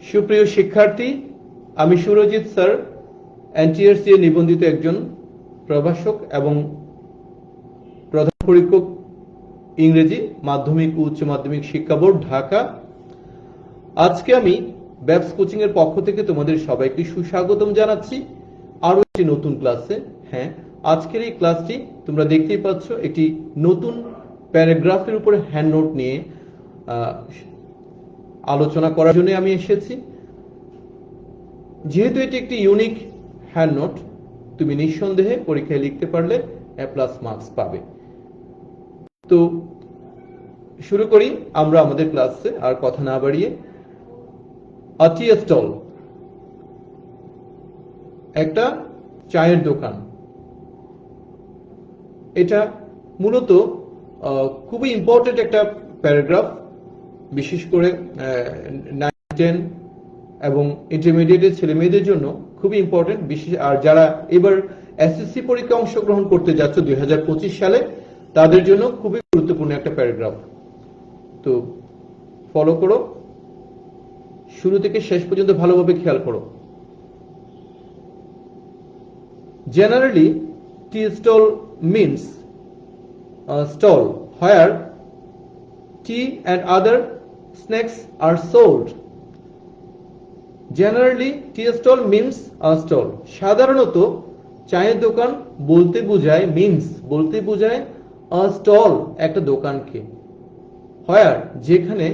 সুপ্রিয় শিক্ষার্থী, আমি সুরজিৎ স্যার এনটিআরসি এ নিবন্ধিত একজন প্রভাষক এবং প্রধান পরীক্ষক ইংরেজি মাধ্যমিক ও উচ্চ মাধ্যমিক শিক্ষা বোর্ড ঢাকা। আজকে আমি ব্যাপস কোচিং এর পক্ষ থেকে তোমাদের সবাইকে সুস্বাগতম জানাচ্ছি আরো একটি নতুন ক্লাসে। হ্যাঁ, আজকের এই ক্লাসটি তোমরা দেখতেই পাচ্ছ একটি নতুন প্যারাগ্রাফের উপরে হ্যান্ড নোট নিয়ে আলোচনা করার জন্য আমি এসেছি। যেহেতু এটি একটি ইউনিক হ্যান্ড নোট, তুমি নিঃসন্দেহে পরীক্ষায় লিখতে পারলে A+ মার্কস পাবে। তো শুরু করি আমরা আমাদের ক্লাসে, আর কথা না বাড়িয়ে। A tea stall, একটা চায়ের দোকান। এটা মূলত খুবই ইম্পর্টেন্ট একটা প্যারাগ্রাফ, বিশেষ করে 9, 10 এবং ইন্টারমিডিয়েটের ছেলে মেয়েদের জন্য খুবই ইম্পর্টেন্ট। বিশেষ আর যারা এবার এসএসসি পরীক্ষা অংশগ্রহণ করতে যাচ্ছে 2025 সালে, তাদের জন্য খুবই গুরুত্বপূর্ণ একটা প্যারাগ্রাফ। তো ফলো করো, শুরু থেকে শেষ পর্যন্ত ভালোভাবে খেয়াল করো। Generally, tea stall means a stall where tea and other snacks are sold. Generally, tea stall means a stall. সাধারণত চায়ের দোকান বলতে বোঝায় a stall, একটা দোকানকে। where, যেখানে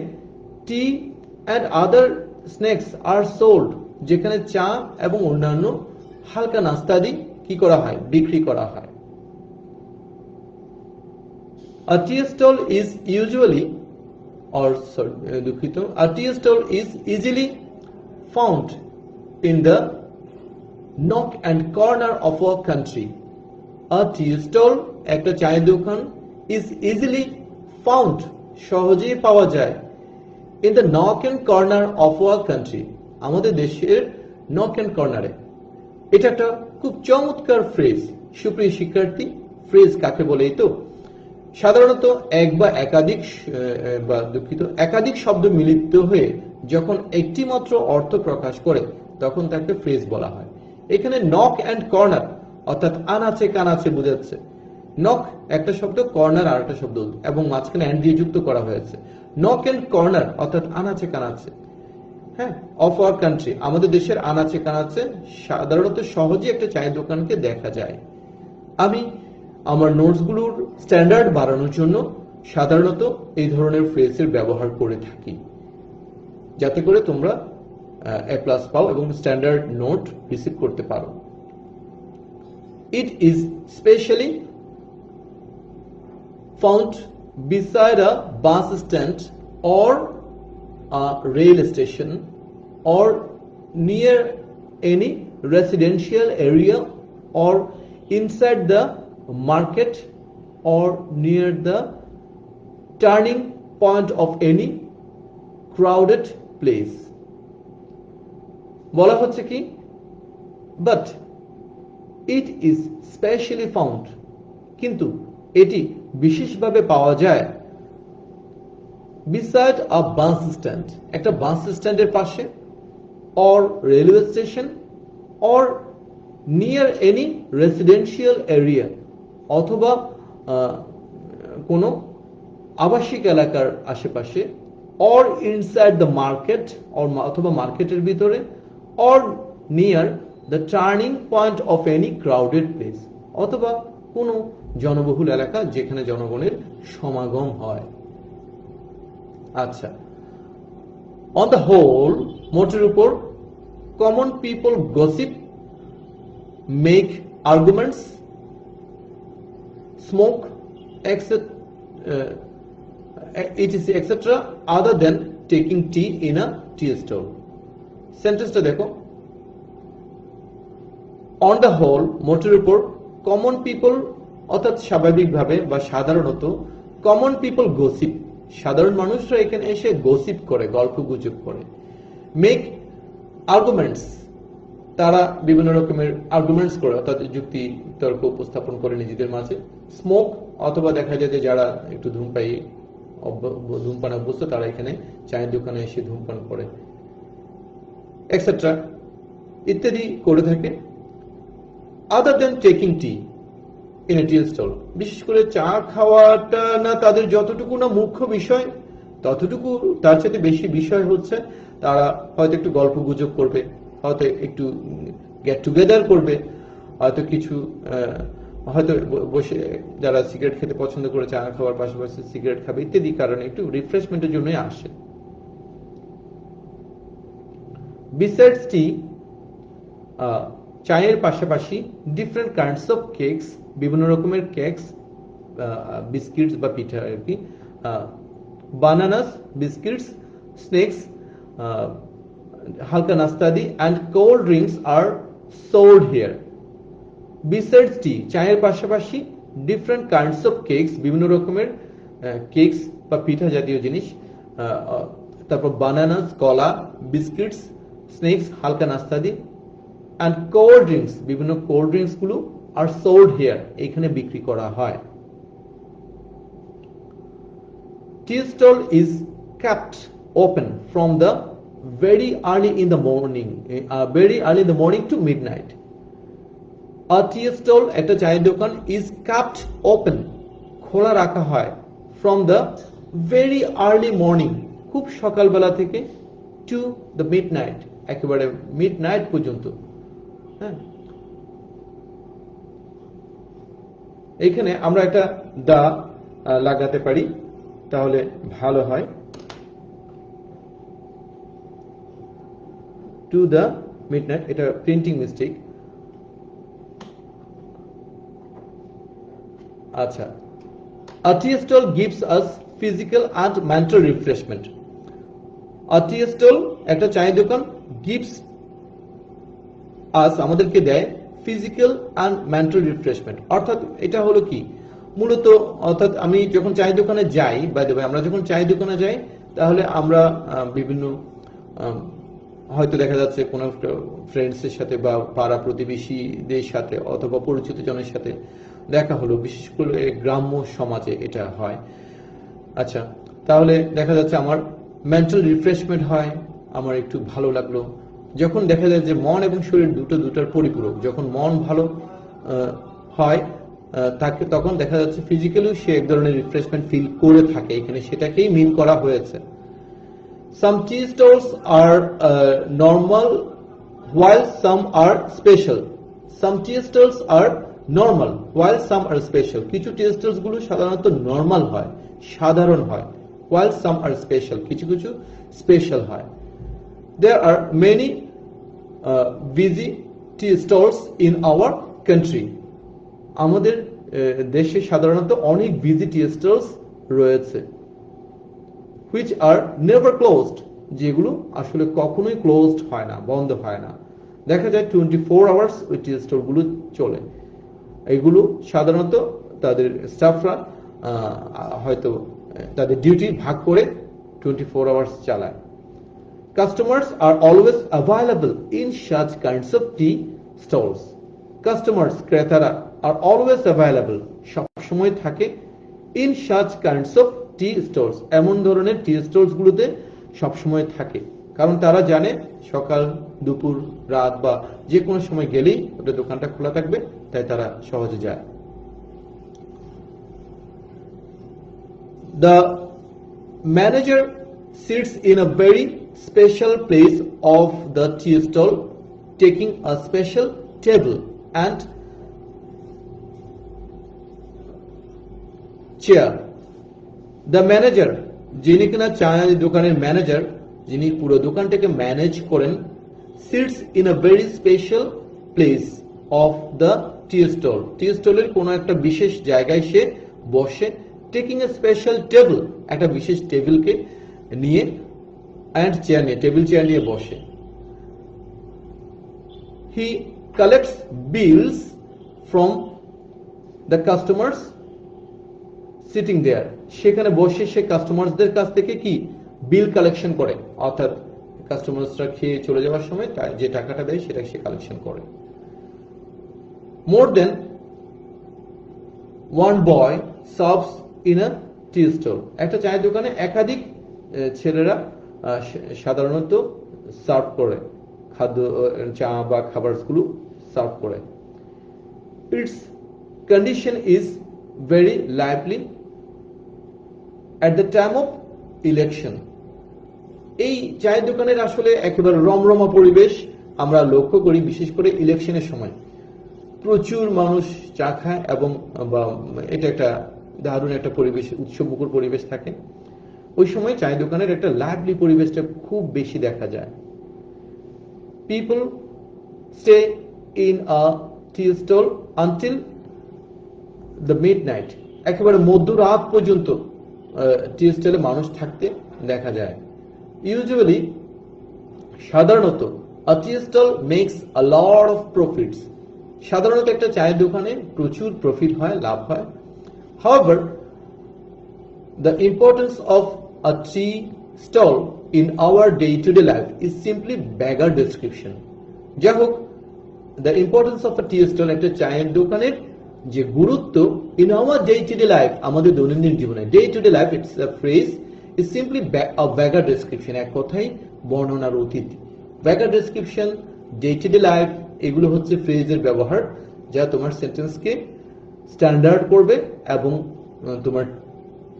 tea and other snacks are sold, যেখানে চা এবং অন্যান্য হালকা নাস্তাদি কি করা হয়, বিক্রি করা হয়। A tea stall is usually a tea stall is easily found in the nook and corner of our country. A tea stall, একটা চায়ের দোকান, is easily found, সহজেই পাওয়া যায়, in the nook and corner of our country, আমাদের দেশের nook and corner এ। এটা একটা খুব চমৎকার ফ্রেজ। সুপ্রিয় শিক্ষার্থী, ফ্রেজ কাকে বলে? তো সাধারণত এক বা একাধিক শব্দ মিলিত হয়ে যখন একটি মাত্র অর্থ প্রকাশ করে তখন তাকে ফ্রেজ বলা হয়। এখানে নক অ্যান্ড কর্নার অর্থাৎ আনাচে কানাচে বোঝাচ্ছে। নক একটা শব্দ, কর্নার আর একটা শব্দ, এবং মাঝখানে অ্যান্ড দিয়ে যুক্ত করা হয়েছে। নক অ্যান্ড কর্নার অর্থাৎ আনাচে কানাচে, হ্যাঁ, অফ আওয়ার কান্ট্রি, আমাদের দেশের আনাচে কানাচে সাধারণত সহজেই একটা চায়ের দোকানকে দেখা যায়। আমি আমার নোটসগুলোর স্ট্যান্ডার্ড বাড়ানোর জন্য সাধারণত এই ধরনের ফ্রেজের ব্যবহার করে থাকি, যাতে করে তোমরা A+ পাও এবং স্ট্যান্ডার্ড নোট রিসিভ করতে পারো। It is specially found beside a bus stand or a rail station or near any residential area or inside the market or near the turning point of any crowded place. বলা হচ্ছে কি, but it is specially found, কিন্তু এটি বিশেষভাবে পাওয়া যায় beside a bus stand, একটা বাস স্ট্যান্ডের পাশে, or railway station or near any residential area, অথবা কোনো আবাসিক এলাকার আশেপাশে, or inside the market, অথবা মার্কেটের ভিতরে, or near the turning point of any crowded place, অথবা কোনো জনবহুল এলাকা যেখানে জনগণের সমাগম হয়। আচ্ছা, on the whole, মোটের উপর, common people gossip, make arguments, smoke, etc., other than taking tea in a tea stall. সেন্টেন্সটা দেখো, on the whole, মোটের উপর, common people অর্থাৎ স্বাভাবিকভাবে বা সাধারণত, common people gossip, সাধারণ মানুষরা এখানে এসে গসিপ করে, গল্প গুজব করে। মেক আর্গুমেন্টস, তারা বিভিন্ন রকমের আর্গুমেন্টস করে অর্থাৎ যুক্তি তর্ক উপস্থাপন করে নিজেদের মাঝে। স্মোক, অথবা দেখা যায় যে যারা একটু ধূমপান অভ্যস্ত তারা এখানে চায়ের দোকানে এসে ধূমপান করে। এক্সেট্রা ইত্যাদি করে থাকে। Other than taking tea in a tea stall, বিশেষ করে চা খাওয়াটা না তাদের যতটুকু না মুখ্য বিষয়, ততটুকু তার সাথে বেশি বিষয় হচ্ছে তারা হয়তো একটু গল্প গুজব করবে, হয়তো একটু গেট টুগেদার করবে, হয়তো কিছু হয়তো বসে যারা সিগারেট খেতে পছন্দ করে চা খাওয়ার পাশাপাশি সিগারেট খাবে ইত্যাদি কারণে একটু রিফ্রেশমেন্টের জন্যই আসে। বিসাইডস টি, চায়ের পাশাপাশি ডিফারেন্ট কাইন্ডস অফ কেকস, বিভিন্ন রকমের কেকস, বিস্কিটস বা পিঠা আর কি, বানানাস, বিস্কিটস, স্ন্যাক্স, হালকা নাস্তাদি and cold drinks are sold here. Besides tea, চায়ের পাশাপাশি ডিফারেন্ট কাইন্ডস অফ কেকস, বিভিন্ন রকমের কেকস বা পিঠা জাতীয় জিনিস, তারপর বানানাস কলা, বিস্কিটস, স্ন্যাক্স হালকা নাস্তাদি, অ্যান্ড কোল্ড ড্রিঙ্কস বিভিন্ন কোল্ড ড্রিঙ্কস গুলো আর সোল্ড হিয়ার এখানে বিক্রি করা হয়। Tea stall is kept open from the very early in the morning to midnight. A tea stall, একটা চায়ের দোকান, is kept open, খোলা রাখা হয়, from the very early morning, খুব সকালবেলা থেকে, to the midnight, একেবারে মিডনাইট পর্যন্ত। হ্যাঁ, এখানে আমরা একটা দা লাগাতে পারি তাহলে ভালো হয়। টু দ্য মিডনাইট, এটা প্রিন্টিং মিস্টেক। আচ্ছা, a tea stall gives us physical and mental refreshment. A tea stall, একটা চায়ের দোকান, gives us, আমাদেরকে দেয়, ফিজিক্যাল অ্যান্ড মেন্টাল রিফ্রেশমেন্ট। অর্থাৎ এটা হলো কি মূলত, অর্থাৎ আমি যখন চায়ের দোকানে যাই, বাই দ্য ওয়ে আমরা যখন চায়ের দোকানে যাই তাহলে আমরা বিভিন্ন হয়তো দেখা যাচ্ছে কোনো ফ্রেন্ডসের সাথে বা পাড়া প্রতিবেশীদের সাথে অথবা পরিচিত জনের সাথে দেখা হলো, বিশেষ করে গ্রাম্য সমাজে এটা হয়। আচ্ছা, তাহলে দেখা যাচ্ছে আমার মেন্টাল রিফ্রেশমেন্ট হয়, আমার একটু ভালো লাগলো। যখন দেখা যায় যে মন এবং শরীর দুটার পরিপূরক, যখন মন ভালো হয় তাকে, তখন দেখা যাচ্ছে ফিজিক্যালিও সে এক ধরনের রিফ্রেশমেন্ট ফিল করে থাকে, এখানে সেটাকেই মিন করা হয়েছে। Some tea stalls are normal while some are special. Some tea stalls are normal while some are special. কিছু টি স্টলস গুলো সাধারণত নরমাল হয়, সাধারণ হয়, while some are special, কিছু কিছু স্পেশাল হয়। There are many busy tea stalls in our country. আমাদের দেশে সাধারণত অনেক বিজি টি স্টলস রয়েছে, which are never closed, যেগুলো আসলে কখনোই ক্লোজড হয় না, বন্ধ হয় না। দেখা যায় 24 আওয়ার্স ওই টি স্টল গুলো চলে। এগুলো সাধারণত তাদের স্টাফরা হয়তো তাদের ডিউটি ভাগ করে 24 আওয়ার্স চালায়। Customers are always available in such kinds of tea stalls. Customers, ক্রেতারা, are always available, সবসময় থাকে, in such kinds of tea stalls, এমন ধরনের টি স্টলস গুলোতে সবসময় থাকে, কারণ তারা জানে সকাল, দুপুর, রাত বা যে কোনো সময় গেলেই ওদের দোকানটা খোলা থাকবে, তাই তারা সহজে যায়। The manager sits in a very special place of the tea stall, taking a special table and chair. The manager, যিনি কিনা চায়ের দোকানের ম্যানেজার, যিনি পুরো দোকানটাকে ম্যানেজ করেন, sits in a very special place of the tea stall. টি স্টলের কোনো একটা বিশেষ জায়গায় সে বসে, taking a special table, একটা বিশেষ টেবিলকে নিয়ে, and chair নিয়ে, টেবিল চেয়ার নিয়ে বসে। He collects bills from the customers sitting there. সেখানে বসে সে কাস্টমারদের কাছ থেকে কি বিল কালেকশন করে, অর্থাৎ কাস্টমাররা খেয়ে চলে যাওয়ার সময় যে টাকাটা দেয় সেটা সে কালেকশন করে। More than one boy serves in a tea stall. একটা চায়ের দোকানে একাধিক ছেলেরা সাধারণত সার্ভ করে, খাদ্য চা বা খাবারগুলো সার্ভ করে। It's condition is very lively at the time of election. এই চায়ের দোকানের আসলে একেবারে রমরমা পরিবেশ আমরা লক্ষ্য করি, বিশেষ করে ইলেকশনের সময় প্রচুর মানুষ চা খায় এবং এটা একটা দারুণ একটা পরিবেশ, উৎসবমুখর পরিবেশ থাকে। ওই সময় চায়ের দোকানের একটা লাইভলি পরিবেশটা খুব বেশি দেখা যায়। People stay in a tea stall until the midnight. একেবারে মধ্যরাত পর্যন্ত টি স্টলে মানুষ থাকতে দেখা যায়। ইউজুয়ালি, সাধারণত a tea stall makes a lot of profits. সাধারণত একটা চায়ের দোকানে প্রচুর প্রফিট হয়, লাভ হয়। However, the importance of a tea stall in our day-to-day life is simply beggar description. যাই হোক, the importance of a tea stall, একটা চায়ের দোকানের যে গুরুত্ব in our day-to-day life, আমাদের দৈনন্দিন জীবনে, day-to-day life, it's a phrase, is simply a beggar description, এক কথাই বর্ণনার অতীত। beggar description, day-to-day life, এগুলো হচ্ছে ফ্রেজের ব্যবহার যা তোমার সেন্টেন্সকে স্ট্যান্ডার্ড করবে এবং তোমার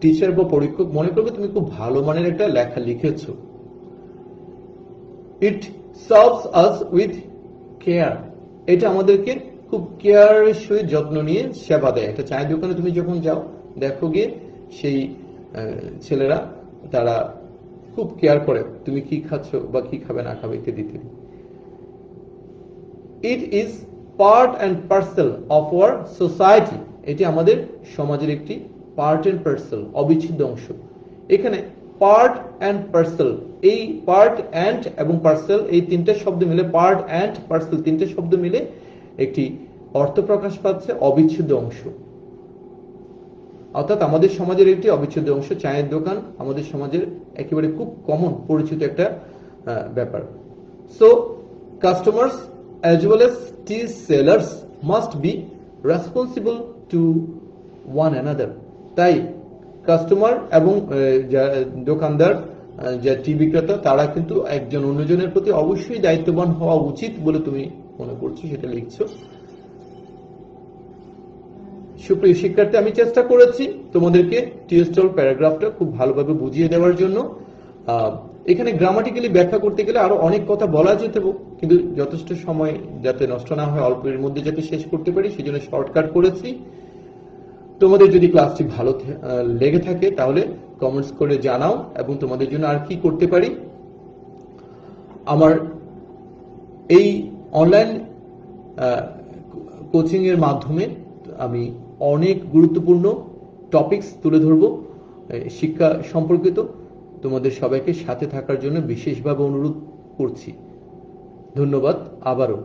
টিচার বা পরীক্ষক মনে করবে তুমি খুব ভালো মানের একটা লেখা লিখেছো। It serves us with care. এটা আমাদেরকে খুব কেয়ারের সহিত যত্ন নিয়ে সেবা দেয়। একটা চায়ের দোকানে তুমি যখন যাও, দেখো গিয়ে সেই ছেলেরা তারা খুব কেয়ার করে তুমি কি খাচ্ছ বা কি খাবে না খাবে ইত্যাদি ইত্যাদি। It is part and parcel of our society. এটি আমাদের সমাজের একটি পার্ট অ্যান্ড পার্সেল, অবিচ্ছেদ্য অংশ। এখানে পার্ট অ্যান্ড পার্সেল, এই পার্ট অ্যান্ড এবং পার্সেল, এই তিনটে শব্দ মিলে, পার্ট অ্যান্ড পার্সেল তিনটে শব্দ মিলে একটি অর্থ প্রকাশ পাচ্ছে অবিচ্ছেদ্য অংশ। অর্থাৎ আমাদের সমাজের একটি অবিচ্ছেদ্য অংশ চায়ের দোকান আমাদের সমাজের একেবারে খুব কমন পরিচিত একটা ব্যাপার। So customers as well as tea sellers must be responsible to one another. তাই কাস্টমার এবং দোকানদার, যা টি বিক্রেতা, তারা কিন্তু একজন অন্যজনের প্রতি অবশ্যই দায়িত্ববান হওয়া উচিত বলে তুমি মনে করছো, সেটা লিখছো। সুপ্রিয় শিক্ষার্থী, আমি চেষ্টা করেছি তোমাদেরকে টি স্টল প্যারাগ্রাফটা খুব ভালোভাবে বুঝিয়ে দেওয়ার জন্য। এখানে গ্রামাটিক্যালি ব্যাখ্যা করতে গেলে আরো অনেক কথা বলা যেত, কিন্তু যথেষ্ট সময় যাতে নষ্ট না হয়, অল্পের মধ্যে যাতে শেষ করতে পারি, সেজন্য শর্টকাট করেছি। তোমাদের যদি ক্লাসটি ভালো লেগে থাকে তাহলে কমেন্টস করে জানাও এবং তোমাদের জন্য আর কি করতে পারি। আমার এই অনলাইন কোচিং এর মাধ্যমে আমি অনেক গুরুত্বপূর্ণ টপিকস তুলে ধরব শিক্ষা সম্পর্কিত। তোমাদের সবাইকে সাথে থাকার জন্য বিশেষভাবে অনুরোধ করছি। ধন্যবাদ আবারও।